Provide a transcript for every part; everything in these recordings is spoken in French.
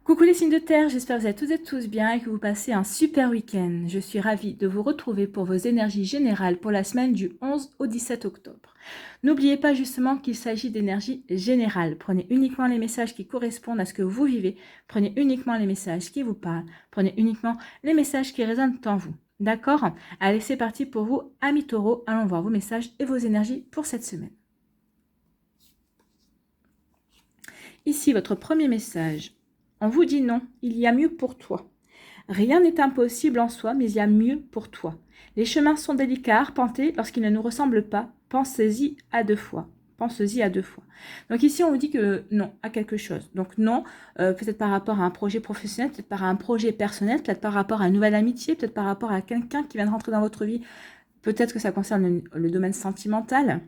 Coucou les signes de terre, j'espère que vous êtes toutes et tous bien et que vous passez un super week-end. Je suis ravie de vous retrouver pour vos énergies générales pour la semaine du 11 au 17 octobre. N'oubliez pas justement qu'il s'agit d'énergie générale. Prenez uniquement les messages qui correspondent à ce que vous vivez. Prenez uniquement les messages qui vous parlent. Prenez uniquement les messages qui résonnent en vous. D'accord? Allez, c'est parti pour vous, amis taureaux. Allons voir vos messages et vos énergies pour cette semaine. Ici, votre premier message. On vous dit non, il y a mieux pour toi. Rien n'est impossible en soi, mais il y a mieux pour toi. Les chemins sont délicats à arpenter lorsqu'ils ne nous ressemblent pas. Pensez-y à deux fois. Pensez-y à deux fois. Donc ici, on vous dit que non à quelque chose. Donc non, peut-être par rapport à un projet professionnel, peut-être par un projet personnel, peut-être par rapport à une nouvelle amitié, peut-être par rapport à quelqu'un qui vient de rentrer dans votre vie. Peut-être que ça concerne le domaine sentimental.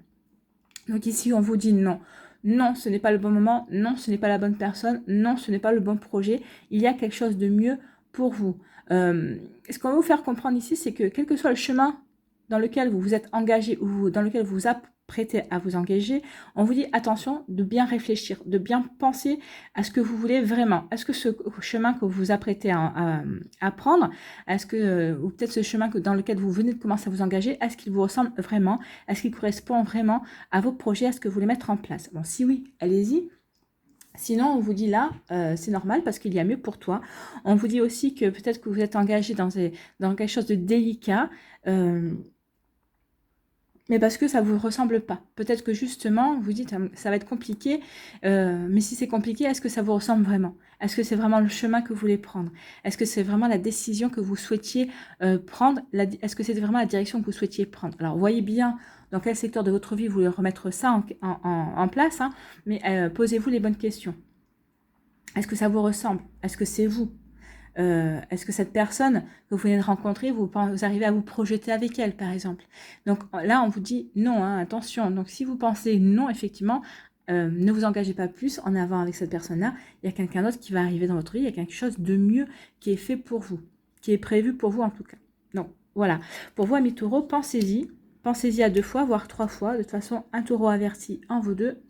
Donc ici, on vous dit non. Non, ce n'est pas le bon moment. Non, ce n'est pas la bonne personne. Non, ce n'est pas le bon projet. Il y a quelque chose de mieux pour vous. Ce qu'on va vous faire comprendre ici, c'est que quel que soit le chemin dans lequel vous vous êtes engagé ou dans lequel vous vous apprêtez à vous engager, on vous dit attention de bien réfléchir, de bien penser à ce que vous voulez vraiment. Est-ce que ce chemin que vous vous apprêtez à prendre, est-ce que, ou peut-être ce chemin dans lequel vous venez de commencer à vous engager, est-ce qu'il vous ressemble vraiment? Est-ce qu'il correspond vraiment à vos projets? Est-ce que vous voulez mettre en place? Bon, si oui, allez-y. Sinon, on vous dit là, c'est normal parce qu'il y a mieux pour toi. On vous dit aussi que peut-être que vous êtes engagé dans quelque chose de délicat, mais parce que ça ne vous ressemble pas. Peut-être que justement, vous dites, ça va être compliqué, mais si c'est compliqué, est-ce que ça vous ressemble vraiment? Est-ce que c'est vraiment le chemin que vous voulez prendre? Est-ce que c'est vraiment la décision que vous souhaitiez prendre? Est-ce que c'est vraiment la direction que vous souhaitiez prendre? Alors, voyez bien dans quel secteur de votre vie vous voulez remettre ça en place, hein, mais posez-vous les bonnes questions. Est-ce que ça vous ressemble? Est-ce que c'est vous? Est-ce que cette personne que vous venez de rencontrer, vous arrivez à vous projeter avec elle, par exemple? Donc là, on vous dit non, hein, attention. Donc si vous pensez non, effectivement, ne vous engagez pas plus en avant avec cette personne-là. Il y a quelqu'un d'autre qui va arriver dans votre vie. Il y a quelque chose de mieux qui est fait pour vous, qui est prévu pour vous en tout cas. Donc voilà. Pour vous, amis taureaux, pensez-y. Pensez-y à 2 fois, voire 3 fois. De toute façon, un taureau averti en vous deux.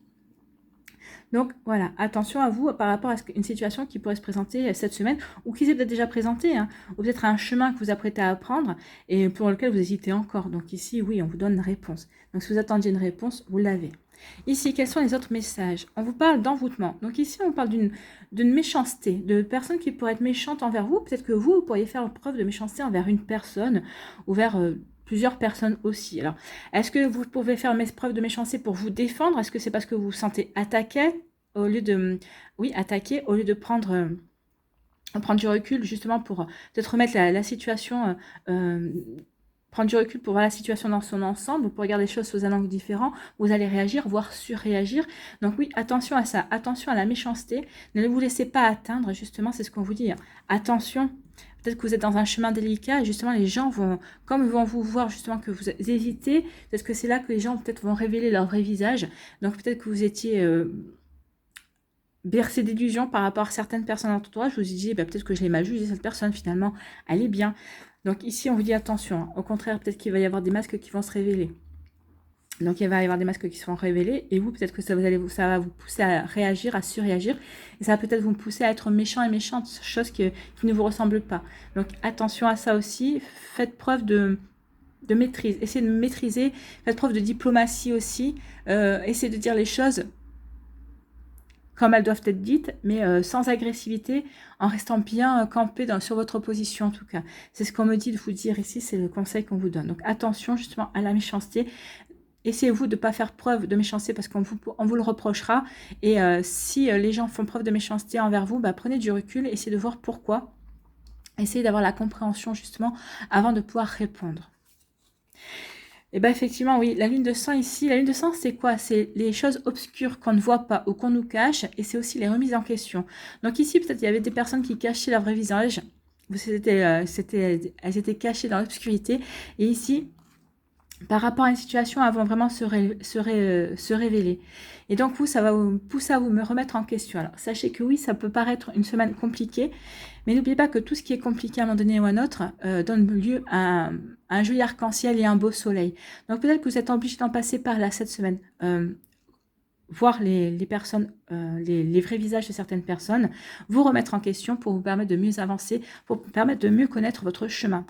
Donc voilà, attention à vous par rapport à une situation qui pourrait se présenter cette semaine ou qui s'est peut-être déjà présentée, hein, ou peut-être un chemin que vous apprêtez à apprendre et pour lequel vous hésitez encore. Donc ici, oui, on vous donne une réponse. Donc si vous attendiez une réponse, vous l'avez. Ici, quels sont les autres messages? On vous parle d'envoûtement. Donc ici, on parle d'une méchanceté, de personnes qui pourraient être méchantes envers vous. Peut-être que vous pourriez faire preuve de méchanceté envers une personne ou vers plusieurs personnes aussi. Alors, est-ce que vous pouvez faire preuve de méchanceté pour vous défendre? Est-ce que c'est parce que vous vous sentez attaqué au lieu de, oui, attaquer au lieu de prendre du recul justement pour peut-être remettre la situation, prendre du recul pour voir la situation dans son ensemble, pour regarder les choses sous un angle différent, vous allez réagir, voire surréagir. Donc oui, attention à ça, attention à la méchanceté, ne vous laissez pas atteindre, justement, c'est ce qu'on vous dit. Attention, peut-être que vous êtes dans un chemin délicat et justement les gens vont, comme ils vont vous voir justement que vous hésitez, peut-être que c'est là que les gens peut-être vont révéler leur vrai visage. Donc peut-être que vous étiez bercé d'illusions par rapport à certaines personnes dans votre entourage, vous vous dites, peut-être que je l'ai mal jugé, cette personne, finalement, elle est bien. Donc ici, on vous dit attention. Hein. Au contraire, peut-être qu'il va y avoir des masques qui vont se révéler. Donc il va y avoir des masques qui se vont révéler et vous, peut-être que ça va vous pousser à réagir, à surréagir. Et ça va peut-être vous pousser à être méchant et méchante, chose qui ne vous ressemble pas. Donc attention à ça aussi. Faites preuve de maîtrise. Essayez de maîtriser. Faites preuve de diplomatie aussi. Essayez de dire les choses comme elles doivent être dites, mais sans agressivité, en restant bien campé sur votre position en tout cas. C'est ce qu'on me dit de vous dire ici, c'est le conseil qu'on vous donne. Donc attention justement à la méchanceté. Essayez-vous de ne pas faire preuve de méchanceté parce qu'on vous le reprochera. Et si les gens font preuve de méchanceté envers vous, prenez du recul, essayez de voir pourquoi. Essayez d'avoir la compréhension justement avant de pouvoir répondre. Et bien effectivement, oui, la lune de sang ici, la lune de sang, c'est quoi? C'est les choses obscures qu'on ne voit pas ou qu'on nous cache, et c'est aussi les remises en question. Donc ici, peut-être il y avait des personnes qui cachaient leur vrai visage, elles étaient cachées dans l'obscurité, et ici, par rapport à une situation, elles vont vraiment se révéler. Et donc vous, ça va vous pousser à vous me remettre en question. Alors sachez que oui, ça peut paraître une semaine compliquée, mais n'oubliez pas que tout ce qui est compliqué à un moment donné ou à un autre donne lieu à un joli arc-en-ciel et un beau soleil. Donc peut-être que vous êtes obligé d'en passer par là cette semaine. voir les personnes, les vrais visages de certaines personnes, vous remettre en question pour vous permettre de mieux avancer, pour vous permettre de mieux connaître votre chemin.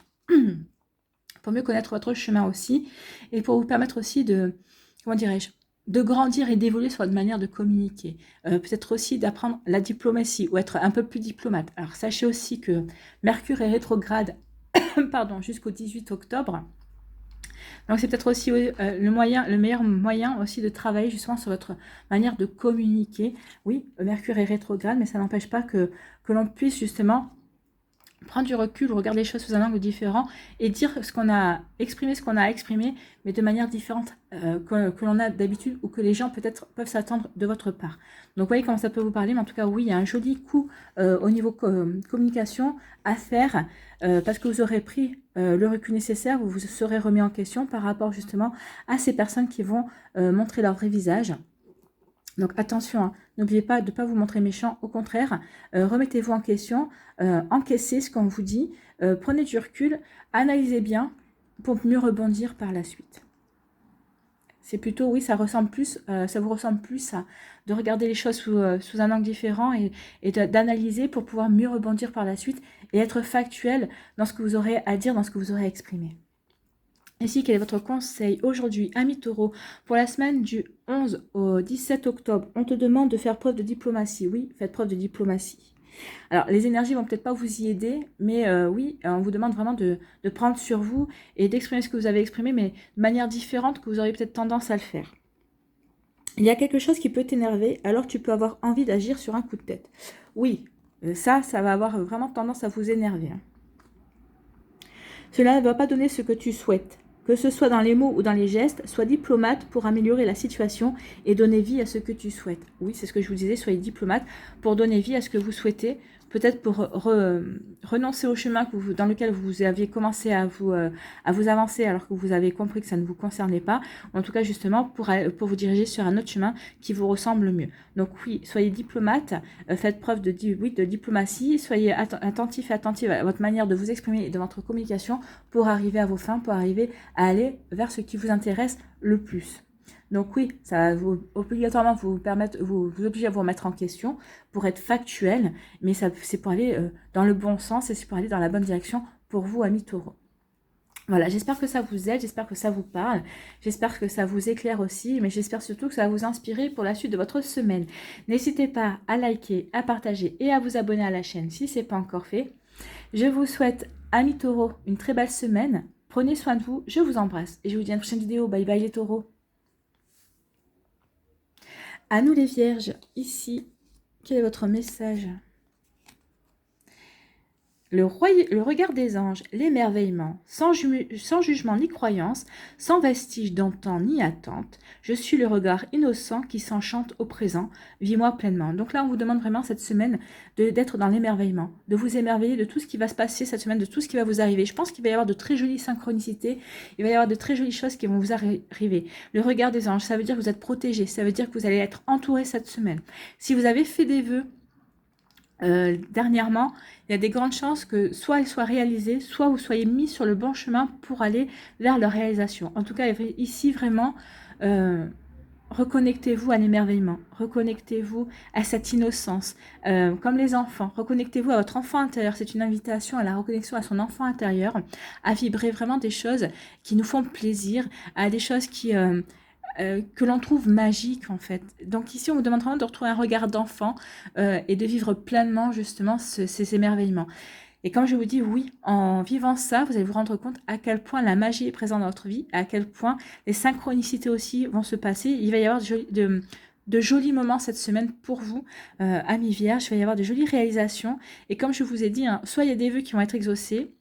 Pour mieux connaître votre chemin aussi, et pour vous permettre aussi de, comment dirais-je, de grandir et d'évoluer sur votre manière de communiquer. Peut-être aussi d'apprendre la diplomatie ou être un peu plus diplomate. Alors sachez aussi que Mercure est rétrograde pardon, jusqu'au 18 octobre. Donc c'est peut-être aussi le meilleur moyen aussi de travailler justement sur votre manière de communiquer. Oui, Mercure est rétrograde, mais ça n'empêche pas que l'on puisse justement prendre du recul, regarder les choses sous un angle différent et dire ce qu'on a exprimé, mais de manière différente que l'on a d'habitude ou que les gens peut-être peuvent s'attendre de votre part. Donc vous voyez comment ça peut vous parler, mais en tout cas oui, il y a un joli coup au niveau communication à faire parce que vous aurez pris le recul nécessaire, vous vous serez remis en question par rapport justement à ces personnes qui vont montrer leur vrai visage. Donc attention, hein, n'oubliez pas de ne pas vous montrer méchant, au contraire, remettez-vous en question, encaissez ce qu'on vous dit, prenez du recul, analysez bien pour mieux rebondir par la suite. C'est plutôt, oui, ça vous ressemble plus à de regarder les choses sous un angle différent et d'analyser pour pouvoir mieux rebondir par la suite et être factuel dans ce que vous aurez à dire, dans ce que vous aurez exprimé. Ici, quel est votre conseil aujourd'hui, ami Taureau, pour la semaine du 11 au 17 octobre? On te demande de faire preuve de diplomatie. Oui, faites preuve de diplomatie. Alors, les énergies vont peut-être pas vous y aider, mais oui, on vous demande vraiment de prendre sur vous et d'exprimer ce que vous avez exprimé, mais de manière différente que vous auriez peut-être tendance à le faire. Il y a quelque chose qui peut t'énerver, alors tu peux avoir envie d'agir sur un coup de tête. Oui, ça va avoir vraiment tendance à vous énerver. Hein. Cela ne va pas donner ce que tu souhaites. Que ce soit dans les mots ou dans les gestes, sois diplomate pour améliorer la situation et donner vie à ce que tu souhaites. Oui, c'est ce que je vous disais, soyez diplomate pour donner vie à ce que vous souhaitez, peut-être pour renoncer au chemin dans lequel vous aviez commencé à vous avancer alors que vous avez compris que ça ne vous concernait pas, ou en tout cas justement pour vous diriger sur un autre chemin qui vous ressemble mieux. Donc oui, soyez diplomate, faites preuve de diplomatie, soyez attentif et attentive à votre manière de vous exprimer et de votre communication pour arriver à vos fins, pour arriver à aller vers ce qui vous intéresse le plus. Donc oui, ça va obligatoirement vous permettre, vous obliger à vous remettre en question pour être factuel, mais c'est pour aller dans le bon sens et c'est pour aller dans la bonne direction pour vous, amis Taureau. Voilà, j'espère que ça vous aide, j'espère que ça vous parle, j'espère que ça vous éclaire aussi, mais j'espère surtout que ça va vous inspirer pour la suite de votre semaine. N'hésitez pas à liker, à partager et à vous abonner à la chaîne si ce n'est pas encore fait. Je vous souhaite, amis Taureaux, une très belle semaine. Prenez soin de vous, je vous embrasse et je vous dis à une prochaine vidéo. Bye bye les taureaux. À nous les vierges, ici, quel est votre message? Le regard des anges, l'émerveillement, sans jugement ni croyance, sans vestige d'antan ni attente, je suis le regard innocent qui s'enchante au présent, vis-moi pleinement. Donc là, on vous demande vraiment cette semaine d'être dans l'émerveillement, de vous émerveiller de tout ce qui va se passer cette semaine, de tout ce qui va vous arriver. Je pense qu'il va y avoir de très jolies synchronicités, il va y avoir de très jolies choses qui vont vous arriver. Le regard des anges, ça veut dire que vous êtes protégé, ça veut dire que vous allez être entouré cette semaine. Si vous avez fait des vœux, dernièrement, il y a des grandes chances que soit elles soient réalisées, soit vous soyez mis sur le bon chemin pour aller vers leur réalisation. En tout cas, ici, vraiment, reconnectez-vous à l'émerveillement, reconnectez-vous à cette innocence, comme les enfants, reconnectez-vous à votre enfant intérieur. C'est une invitation à la reconnexion à son enfant intérieur, à vibrer vraiment des choses qui nous font plaisir, à des choses que l'on trouve magique en fait. Donc ici on vous demande vraiment de retrouver un regard d'enfant et de vivre pleinement justement ces émerveillements. Et comme je vous dis, oui, en vivant ça, vous allez vous rendre compte à quel point la magie est présente dans votre vie, à quel point les synchronicités aussi vont se passer. Il va y avoir de jolis moments cette semaine pour vous, amis vierges. Il va y avoir de jolies réalisations. Et comme je vous ai dit, hein, soit il y a des vœux qui vont être exaucés,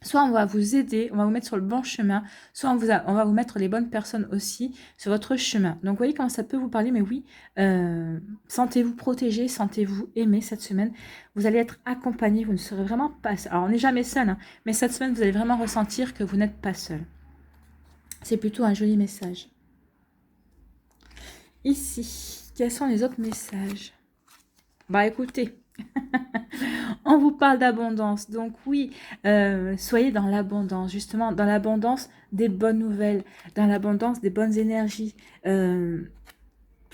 soit on va vous aider, on va vous mettre sur le bon chemin, soit on va vous mettre les bonnes personnes aussi sur votre chemin. Donc, vous voyez comment ça peut vous parler, mais oui, sentez-vous protégé, sentez-vous aimé cette semaine. Vous allez être accompagné, vous ne serez vraiment pas seul. Alors, on n'est jamais seul, hein, mais cette semaine, vous allez vraiment ressentir que vous n'êtes pas seul. C'est plutôt un joli message. Ici, quels sont les autres messages? Bah, écoutez... On vous parle d'abondance, donc oui, soyez dans l'abondance, justement, dans l'abondance des bonnes nouvelles, dans l'abondance des bonnes énergies.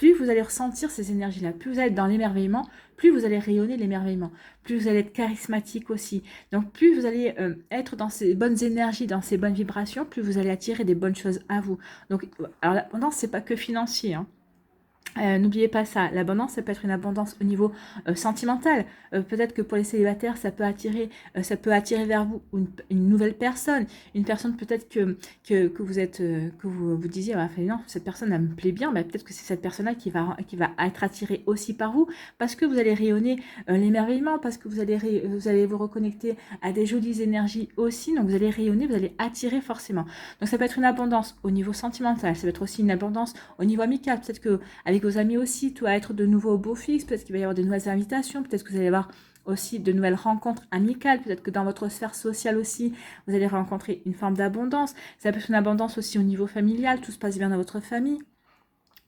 plus vous allez ressentir ces énergies-là, plus vous allez être dans l'émerveillement, plus vous allez rayonner l'émerveillement, plus vous allez être charismatique aussi. Donc plus vous allez être dans ces bonnes énergies, dans ces bonnes vibrations, plus vous allez attirer des bonnes choses à vous. Donc alors l'abondance, c'est pas que financier, hein. N'oubliez pas ça, l'abondance, ça peut être une abondance au niveau sentimental. Peut-être que pour les célibataires, ça peut attirer vers vous une nouvelle personne, une personne peut-être que vous êtes, que vous disiez, ah, non, cette personne, elle me plaît bien, mais peut-être que c'est cette personne-là qui va être attirée aussi par vous, parce que vous allez rayonner l'émerveillement, parce que vous allez vous reconnecter à des jolies énergies aussi, donc vous allez rayonner, vous allez attirer forcément. Donc ça peut être une abondance au niveau sentimental, ça peut être aussi une abondance au niveau amical, peut-être que avec vos amis aussi, tout va être de nouveaux beaux fixes, peut-être qu'il va y avoir de nouvelles invitations, peut-être que vous allez avoir aussi de nouvelles rencontres amicales, peut-être que dans votre sphère sociale aussi, vous allez rencontrer une forme d'abondance. Ça peut être une abondance aussi au niveau familial, tout se passe bien dans votre famille.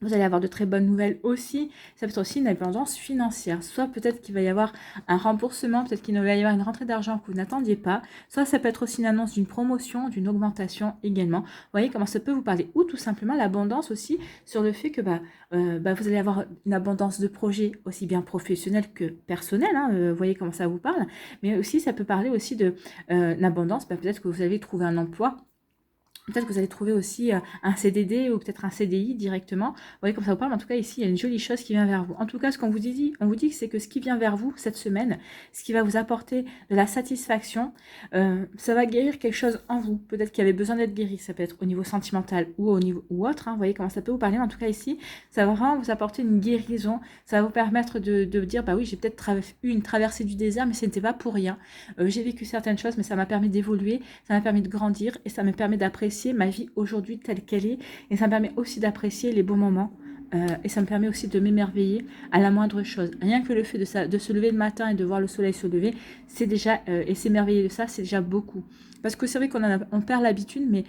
Vous allez avoir de très bonnes nouvelles aussi. Ça peut être aussi une abondance financière. Soit peut-être qu'il va y avoir un remboursement, peut-être qu'il va y avoir une rentrée d'argent que vous n'attendiez pas. Soit ça peut être aussi une annonce d'une promotion, d'une augmentation également. Vous voyez comment ça peut vous parler. Ou tout simplement l'abondance aussi sur le fait que vous allez avoir une abondance de projets aussi bien professionnels que personnels. Hein. Vous voyez comment ça vous parle. Mais aussi ça peut parler aussi de l'abondance. Peut-être que vous allez trouver un emploi. Peut-être que vous allez trouver aussi un CDD ou peut-être un CDI directement. Vous voyez comme ça vous parle. En tout cas, ici, il y a une jolie chose qui vient vers vous. En tout cas, ce qu'on vous dit, on vous dit que c'est que ce qui vient vers vous cette semaine, ce qui va vous apporter de la satisfaction, ça va guérir quelque chose en vous. Peut-être qu'il y avait besoin d'être guéri. Ça peut être au niveau sentimental ou au niveau ou autre. Hein. Vous voyez comment ça peut vous parler. Mais en tout cas, ici, ça va vraiment vous apporter une guérison. Ça va vous permettre de dire, bah oui, j'ai peut-être eu une traversée du désert, mais ce n'était pas pour rien. J'ai vécu certaines choses, mais ça m'a permis d'évoluer, ça m'a permis de grandir et ça me permet d'apprécier ma vie aujourd'hui telle qu'elle est, et ça me permet aussi d'apprécier les beaux moments, et ça me permet aussi de m'émerveiller à la moindre chose. Rien que le fait de se lever le matin et de voir le soleil se lever, c'est déjà, et s'émerveiller de ça, c'est déjà beaucoup. Parce que c'est vrai on perd l'habitude, mais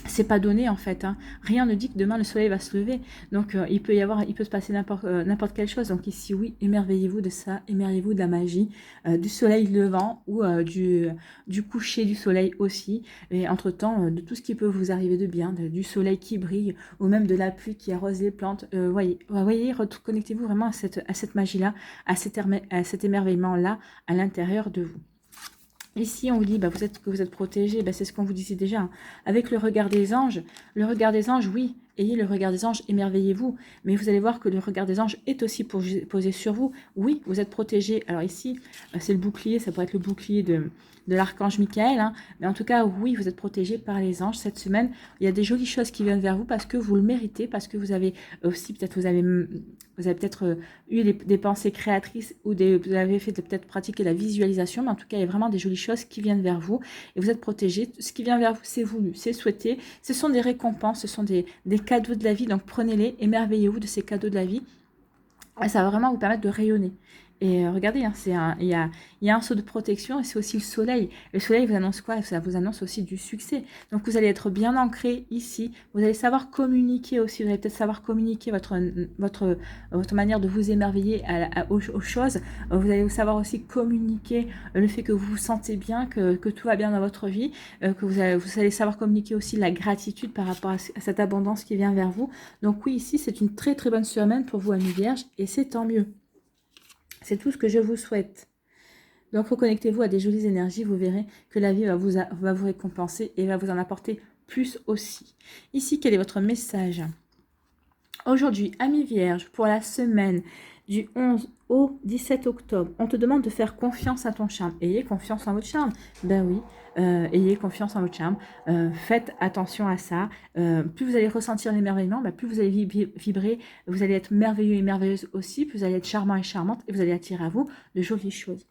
c'est pas donné en fait. Hein. Rien ne dit que demain le soleil va se lever. Donc il peut se passer n'importe quelle chose. Donc ici oui, émerveillez-vous de ça, émerveillez-vous de la magie du soleil levant ou du coucher du soleil aussi. Et entre-temps, de tout ce qui peut vous arriver de bien, du soleil qui brille ou même de la pluie qui arrose les plantes. Voyez, reconnectez-vous vraiment à cette magie-là, à cet émerveillement-là à l'intérieur de vous. Ici, on vous dit que vous êtes protégé. C'est ce qu'on vous disait déjà. Hein. Avec le regard des anges, oui, ayez le regard des anges, émerveillez-vous. Mais vous allez voir que le regard des anges est aussi posé sur vous. Oui, vous êtes protégé. Alors ici, c'est le bouclier, ça pourrait être le bouclier de l'archange Michael. Hein. Mais en tout cas, oui, vous êtes protégé par les anges. Cette semaine, il y a des jolies choses qui viennent vers vous parce que vous le méritez, parce que vous avez aussi, peut-être, vous avez peut-être eu des pensées créatrices ou vous avez fait peut-être pratiquer la visualisation, mais en tout cas, il y a vraiment des jolies choses qui viennent vers vous et vous êtes protégé. Ce qui vient vers vous, c'est voulu, c'est souhaité. Ce sont des récompenses, ce sont des cadeaux de la vie, donc prenez-les, émerveillez-vous de ces cadeaux de la vie. Et ça va vraiment vous permettre de rayonner. Et regardez, hein, il y a un saut de protection et c'est aussi le soleil. Le soleil vous annonce quoi? Ça vous annonce aussi du succès. Donc vous allez être bien ancré ici. Vous allez savoir communiquer aussi. Vous allez peut-être savoir communiquer votre manière de vous émerveiller aux choses. Vous allez savoir aussi communiquer le fait que vous vous sentez bien, que tout va bien dans votre vie. Que vous allez savoir communiquer aussi la gratitude par rapport à cette abondance qui vient vers vous. Donc oui, ici, c'est une très très bonne semaine pour vous, amis vierges, et c'est tant mieux. C'est tout ce que je vous souhaite. Donc, reconnectez-vous à des jolies énergies. Vous verrez que la vie va vous récompenser et va vous en apporter plus aussi. Ici, quel est votre message? Aujourd'hui, amis vierges, pour la semaine du 11 au 17 octobre, on te demande de faire confiance à ton charme. Ayez confiance en votre charme. Ben oui, ayez confiance en votre charme. Faites attention à ça. Plus vous allez ressentir l'émerveillement, plus vous allez vibrer, vous allez être merveilleux et merveilleuse aussi, plus vous allez être charmant et charmante et vous allez attirer à vous de jolies choses.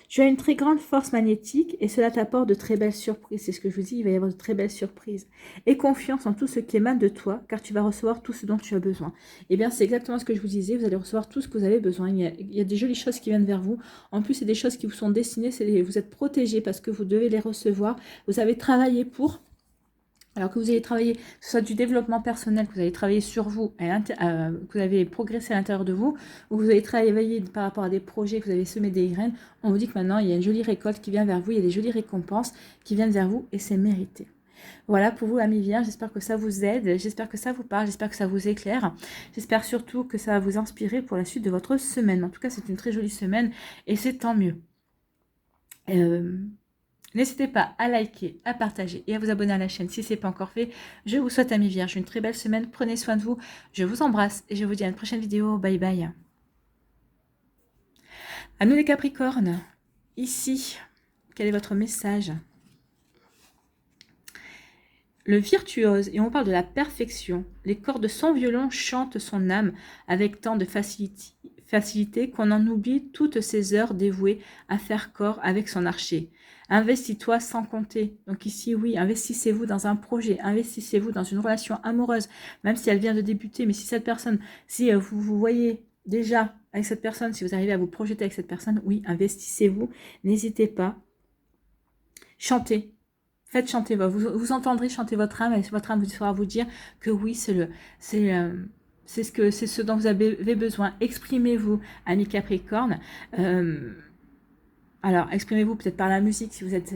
Tu as une très grande force magnétique et cela t'apporte de très belles surprises. C'est ce que je vous dis, il va y avoir de très belles surprises. Aie confiance en tout ce qui émane de toi, car tu vas recevoir tout ce dont tu as besoin. Eh bien, c'est exactement ce que je vous disais, vous allez recevoir tout ce que vous avez besoin. Il y a des jolies choses qui viennent vers vous. En plus, c'est des choses qui vous sont destinées, vous êtes protégés parce que vous devez les recevoir. Vous avez travaillé pour... Alors que vous allez travailler, que ce soit du développement personnel, que vous allez travailler sur vous, que vous avez progressé à l'intérieur de vous, ou que vous allez travailler par rapport à des projets, que vous avez semé des graines, on vous dit que maintenant, il y a une jolie récolte qui vient vers vous, il y a des jolies récompenses qui viennent vers vous et c'est mérité. Voilà pour vous, amis vierges, j'espère que ça vous aide, j'espère que ça vous parle, j'espère que ça vous éclaire. J'espère surtout que ça va vous inspirer pour la suite de votre semaine. En tout cas, c'est une très jolie semaine et c'est tant mieux. N'hésitez pas à liker, à partager et à vous abonner à la chaîne si ce n'est pas encore fait. Je vous souhaite, amis vierges, une très belle semaine. Prenez soin de vous. Je vous embrasse et je vous dis à une prochaine vidéo. Bye bye. À nous les Capricornes, ici, quel est votre message? Le virtuose, et on parle de la perfection. Les cordes de son violon chantent son âme avec tant de facilité qu'on en oublie toutes ces heures dévouées à faire corps avec son archer. Investis-toi sans compter. Donc ici, oui, investissez-vous dans un projet, investissez-vous dans une relation amoureuse, même si elle vient de débuter, mais si cette personne, si vous vous voyez déjà avec cette personne, si vous arrivez à vous projeter avec cette personne, oui, investissez-vous, n'hésitez pas. Chantez. Faites chanter, vous entendrez chanter votre âme et votre âme vous saura vous dire que oui, c'est ce dont vous avez besoin. Exprimez-vous, amis Capricorne. Alors, exprimez-vous peut-être par la musique si vous êtes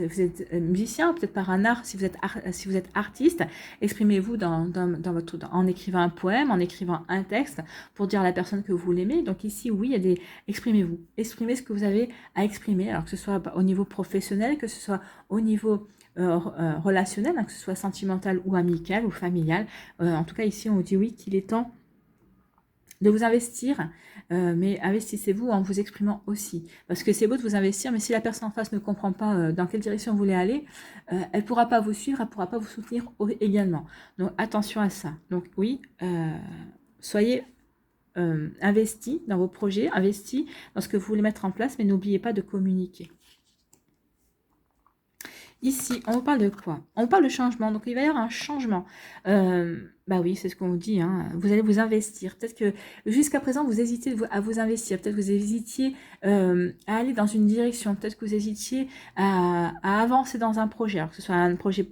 musicien, peut-être par un art si vous êtes artiste. Exprimez-vous en écrivant un poème, en écrivant un texte pour dire à la personne que vous l'aimez. Donc ici, oui, il y a exprimez-vous. Exprimez ce que vous avez à exprimer, alors que ce soit au niveau professionnel, que ce soit au niveau relationnel, hein, que ce soit sentimental ou amical ou familial. En tout cas, ici, on vous dit oui, qu'il est temps de vous investir, mais investissez-vous en vous exprimant aussi. Parce que c'est beau de vous investir, mais si la personne en face ne comprend pas dans quelle direction vous voulez aller, elle ne pourra pas vous suivre, elle ne pourra pas vous soutenir également. Donc attention à ça. Donc oui, soyez investis dans vos projets, investis dans ce que vous voulez mettre en place, mais n'oubliez pas de communiquer. Ici, on vous parle de quoi? On vous parle de changement. Donc, il va y avoir un changement. Bah oui, c'est ce qu'on vous dit. Hein. Vous allez vous investir. Peut-être que jusqu'à présent, vous hésitiez à vous investir. Peut-être que vous hésitiez à aller dans une direction. Peut-être que vous hésitiez à avancer dans un projet. Alors que ce soit un projet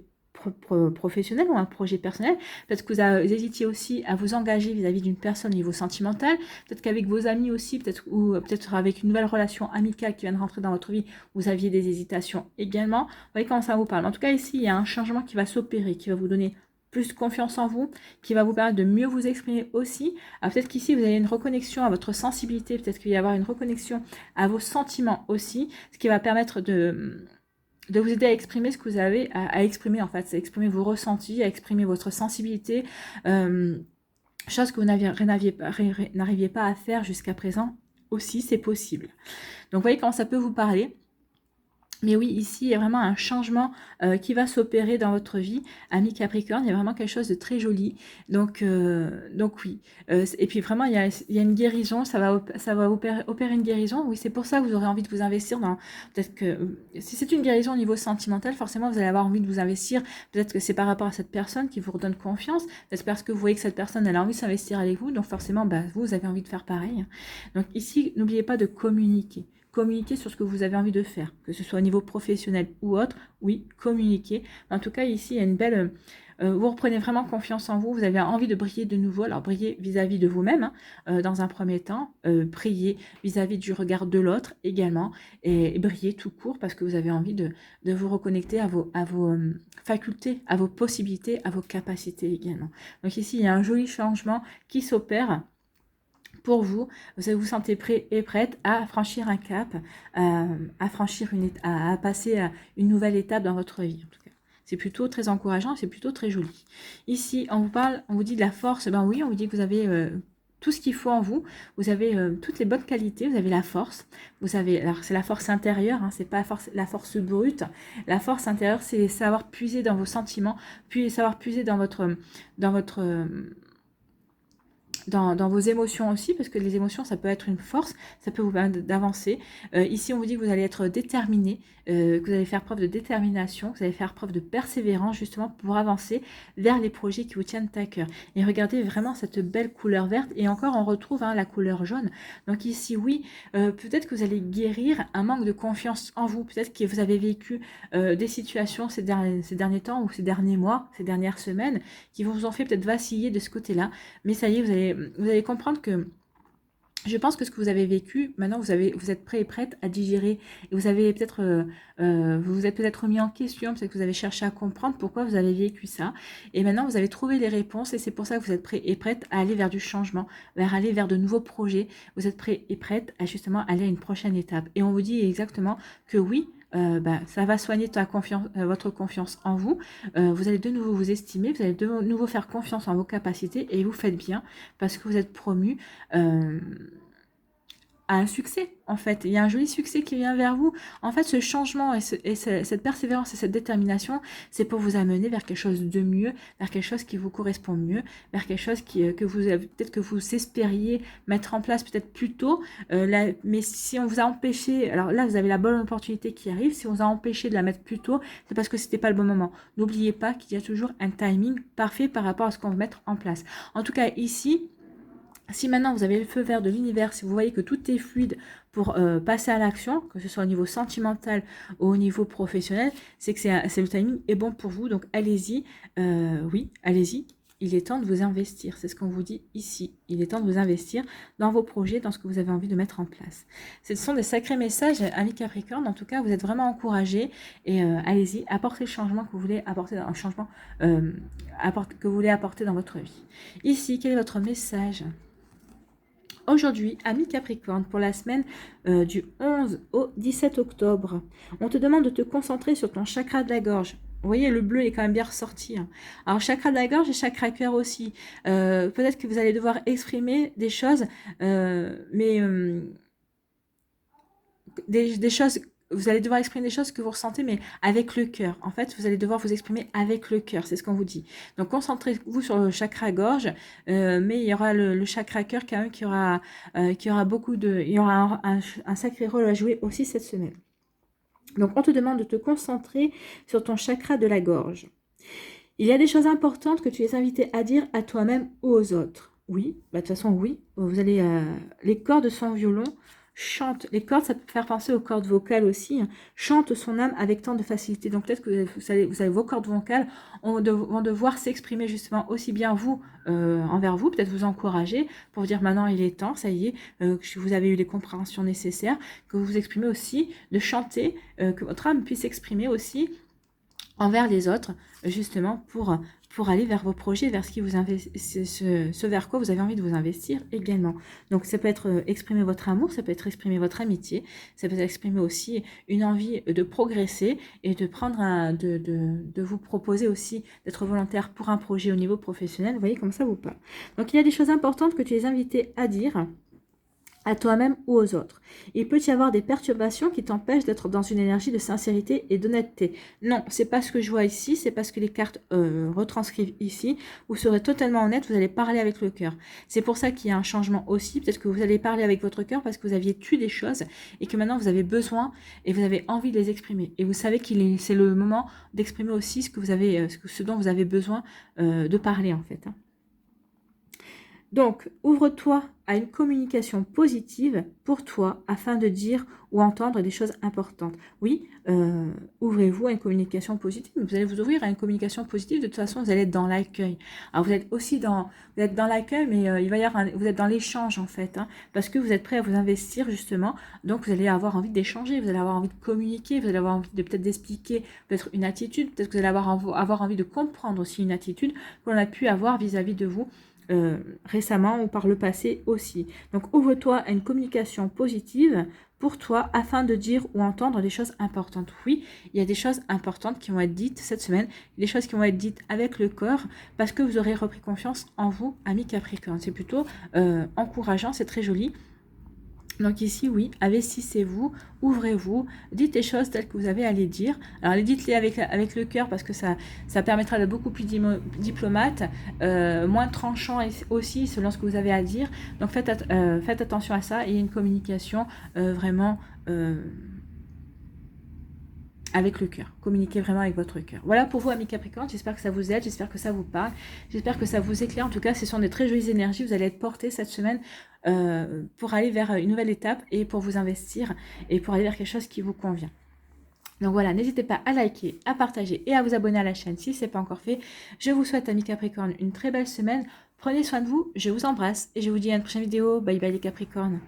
professionnel ou un projet personnel. Peut-être que vous hésitiez aussi à vous engager vis-à-vis d'une personne au niveau sentimental. Peut-être qu'avec vos amis aussi, peut-être avec une nouvelle relation amicale qui vient de rentrer dans votre vie, vous aviez des hésitations également. Vous voyez comment ça vous parle. En tout cas, ici, il y a un changement qui va s'opérer, qui va vous donner plus de confiance en vous, qui va vous permettre de mieux vous exprimer aussi. Peut-être qu'ici, vous avez une reconnexion à votre sensibilité, peut-être qu'il va y avoir une reconnexion à vos sentiments aussi, ce qui va permettre de vous aider à exprimer ce que vous avez à exprimer en fait, à exprimer vos ressentis, à exprimer votre sensibilité, chose que vous n'arriviez pas à faire jusqu'à présent aussi, c'est possible. Donc vous voyez comment ça peut vous parler. Mais oui, ici, il y a vraiment un changement qui va s'opérer dans votre vie, ami Capricorne. Il y a vraiment quelque chose de très joli. Donc oui. Et puis vraiment, il y a une guérison. Ça va opérer une guérison. Oui, c'est pour ça que vous aurez envie de vous investir dans... Peut-être que si c'est une guérison au niveau sentimental, forcément, vous allez avoir envie de vous investir. Peut-être que c'est par rapport à cette personne qui vous redonne confiance. Peut-être parce que vous voyez que cette personne, elle a envie de s'investir avec vous. Donc forcément, vous avez envie de faire pareil. Donc ici, n'oubliez pas de communiquer. Communiquer sur ce que vous avez envie de faire, que ce soit au niveau professionnel ou autre, oui, communiquer. En tout cas, ici, il y a une belle... vous reprenez vraiment confiance en vous, vous avez envie de briller de nouveau, alors briller vis-à-vis de vous-même, hein, dans un premier temps, briller vis-à-vis du regard de l'autre également, et briller tout court parce que vous avez envie de vous reconnecter à vos facultés, à vos possibilités, à vos capacités également. Donc ici, il y a un joli changement qui s'opère. Pour vous, vous sentez prêt et prête à franchir un cap, à passer à une nouvelle étape dans votre vie. En tout cas, c'est plutôt très encourageant, c'est plutôt très joli. Ici, on vous dit de la force. Ben oui, on vous dit que vous avez tout ce qu'il faut en vous. Vous avez toutes les bonnes qualités. Vous avez la force. Alors c'est la force intérieure, hein, c'est pas la force brute. La force intérieure, c'est savoir puiser dans vos sentiments, puis savoir puiser dans vos émotions aussi, parce que les émotions, ça peut être une force, ça peut vous permettre d'avancer. Ici, on vous dit que vous allez être déterminé, que vous allez faire preuve de détermination, que vous allez faire preuve de persévérance, justement, pour avancer vers les projets qui vous tiennent à cœur. Et regardez vraiment cette belle couleur verte, et encore, on retrouve la couleur jaune. Donc ici, oui, peut-être que vous allez guérir un manque de confiance en vous, peut-être que vous avez vécu des situations ces derniers temps, ou ces derniers mois, ces dernières semaines, qui vous ont fait peut-être vaciller de ce côté-là, mais ça y est, vous allez comprendre que Je pense que ce que vous avez vécu, maintenant vous êtes prêt et prête à digérer. Et vous avez peut-être, vous vous êtes peut-être remis en question, peut-être que vous avez cherché à comprendre pourquoi vous avez vécu ça. Et maintenant vous avez trouvé les réponses et c'est pour ça que vous êtes prêt et prête à aller vers du changement, aller vers de nouveaux projets. Vous êtes prêt et prête à justement aller à une prochaine étape. Et on vous dit exactement que oui, ça va soigner votre confiance en vous. Vous allez de nouveau vous estimer, vous allez de nouveau faire confiance en vos capacités et vous faites bien parce que vous êtes promu. À un succès, en fait. Il y a un joli succès qui vient vers vous. En fait, ce changement cette persévérance et cette détermination, c'est pour vous amener vers quelque chose de mieux, vers quelque chose qui vous correspond mieux, vers quelque chose que vous avez, peut-être que vous espériez mettre en place peut-être plus tôt. Mais si on vous a empêché, alors là, vous avez la bonne opportunité qui arrive. Si on vous a empêché de la mettre plus tôt, c'est parce que c'était pas le bon moment. N'oubliez pas qu'il y a toujours un timing parfait par rapport à ce qu'on veut mettre en place. En tout cas, ici, si maintenant vous avez le feu vert de l'univers, si vous voyez que tout est fluide pour passer à l'action, que ce soit au niveau sentimental ou au niveau professionnel, c'est que le timing est bon pour vous. Donc allez-y, oui, allez-y. Il est temps de vous investir. C'est ce qu'on vous dit ici. Il est temps de vous investir dans vos projets, dans ce que vous avez envie de mettre en place. Ce sont des sacrés messages, amis Capricorne. En tout cas, vous êtes vraiment encouragés. Et allez-y, apportez le changement que vous voulez apporter dans que vous voulez apporter dans votre vie. Ici, quel est votre message ? Aujourd'hui, ami Capricorne, pour la semaine du 11 au 17 octobre, on te demande de te concentrer sur ton chakra de la gorge. Vous voyez, le bleu est quand même bien ressorti. Hein. Alors, chakra de la gorge et chakra cœur aussi. Peut-être que vous allez devoir exprimer des choses, des choses, vous allez devoir exprimer des choses que vous ressentez, mais avec le cœur. En fait, vous allez devoir vous exprimer avec le cœur, c'est ce qu'on vous dit. Donc, concentrez-vous sur le chakra gorge, mais il y aura le chakra cœur quand même qui aura il y aura un sacré rôle à jouer aussi cette semaine. Donc, on te demande de te concentrer sur ton chakra de la gorge. Il y a des choses importantes que tu es invité à dire à toi-même ou aux autres. Oui, de toute façon, oui. Vous allez, les cordes de son violon chante, les cordes, ça peut faire penser aux cordes vocales aussi, hein, chante son âme avec tant de facilité. Donc peut-être que vous savez, vos cordes vocales vont devoir s'exprimer justement aussi bien vous, envers vous, peut-être vous encourager pour vous dire maintenant il est temps, ça y est, que vous avez eu les compréhensions nécessaires, que vous vous exprimez aussi, de chanter, que votre âme puisse s'exprimer aussi envers les autres, justement pour aller vers vos projets, vers ce vers quoi vous avez envie de vous investir également. Donc ça peut être exprimer votre amour, ça peut être exprimer votre amitié, ça peut être exprimer aussi une envie de progresser et de prendre de vous proposer aussi d'être volontaire pour un projet au niveau professionnel. Vous voyez comme ça vous parle. Donc il y a des choses importantes que tu es invité à dire à toi-même ou aux autres. Il peut y avoir des perturbations qui t'empêchent d'être dans une énergie de sincérité et d'honnêteté. Non, c'est pas ce que je vois ici, c'est pas ce que les cartes retranscrivent ici. Vous serez totalement honnête, vous allez parler avec le cœur. C'est pour ça qu'il y a un changement aussi. Peut-être que vous allez parler avec votre cœur parce que vous aviez tué des choses et que maintenant vous avez besoin et vous avez envie de les exprimer. Et vous savez c'est le moment d'exprimer aussi ce dont vous avez besoin de parler en fait. Hein. Donc, ouvre-toi à une communication positive pour toi afin de dire ou entendre des choses importantes. Oui, ouvrez-vous à une communication positive. Vous allez vous ouvrir à une communication positive. De toute façon, vous allez être dans l'accueil. Alors, vous êtes dans l'accueil, mais vous êtes dans l'échange en fait, hein, parce que vous êtes prêt à vous investir justement. Donc, vous allez avoir envie d'échanger, vous allez avoir envie de communiquer, vous allez avoir envie de peut-être d'expliquer peut-être une attitude, peut-être que vous allez avoir envie de comprendre aussi une attitude qu'on a pu avoir vis-à-vis de vous. Récemment ou par le passé aussi. Donc ouvre-toi à une communication positive pour toi afin de dire ou entendre des choses importantes. Oui, il y a des choses importantes qui vont être dites cette semaine, des choses qui vont être dites avec le corps parce que vous aurez repris confiance en vous, amis Capricorne. C'est plutôt encourageant, c'est très joli. Donc ici, oui, investissez-vous, ouvrez-vous, dites les choses telles que vous avez à les dire. Alors, dites-les avec le cœur parce que ça permettra d'être beaucoup plus diplomate, moins tranchant aussi selon ce que vous avez à dire. Donc, faites attention à ça. Il y a une communication vraiment avec le cœur. Communiquez vraiment avec votre cœur. Voilà pour vous, amis Capricorne. J'espère que ça vous aide, j'espère que ça vous parle, j'espère que ça vous éclaire. En tout cas, ce sont des très jolies énergies. Vous allez être portés cette semaine pour aller vers une nouvelle étape et pour vous investir et pour aller vers quelque chose qui vous convient. Donc voilà, n'hésitez pas à liker, à partager et à vous abonner à la chaîne si ce n'est pas encore fait. Je vous souhaite, amis Capricorne, une très belle semaine. Prenez soin de vous, je vous embrasse et je vous dis à une prochaine vidéo. Bye bye les Capricornes.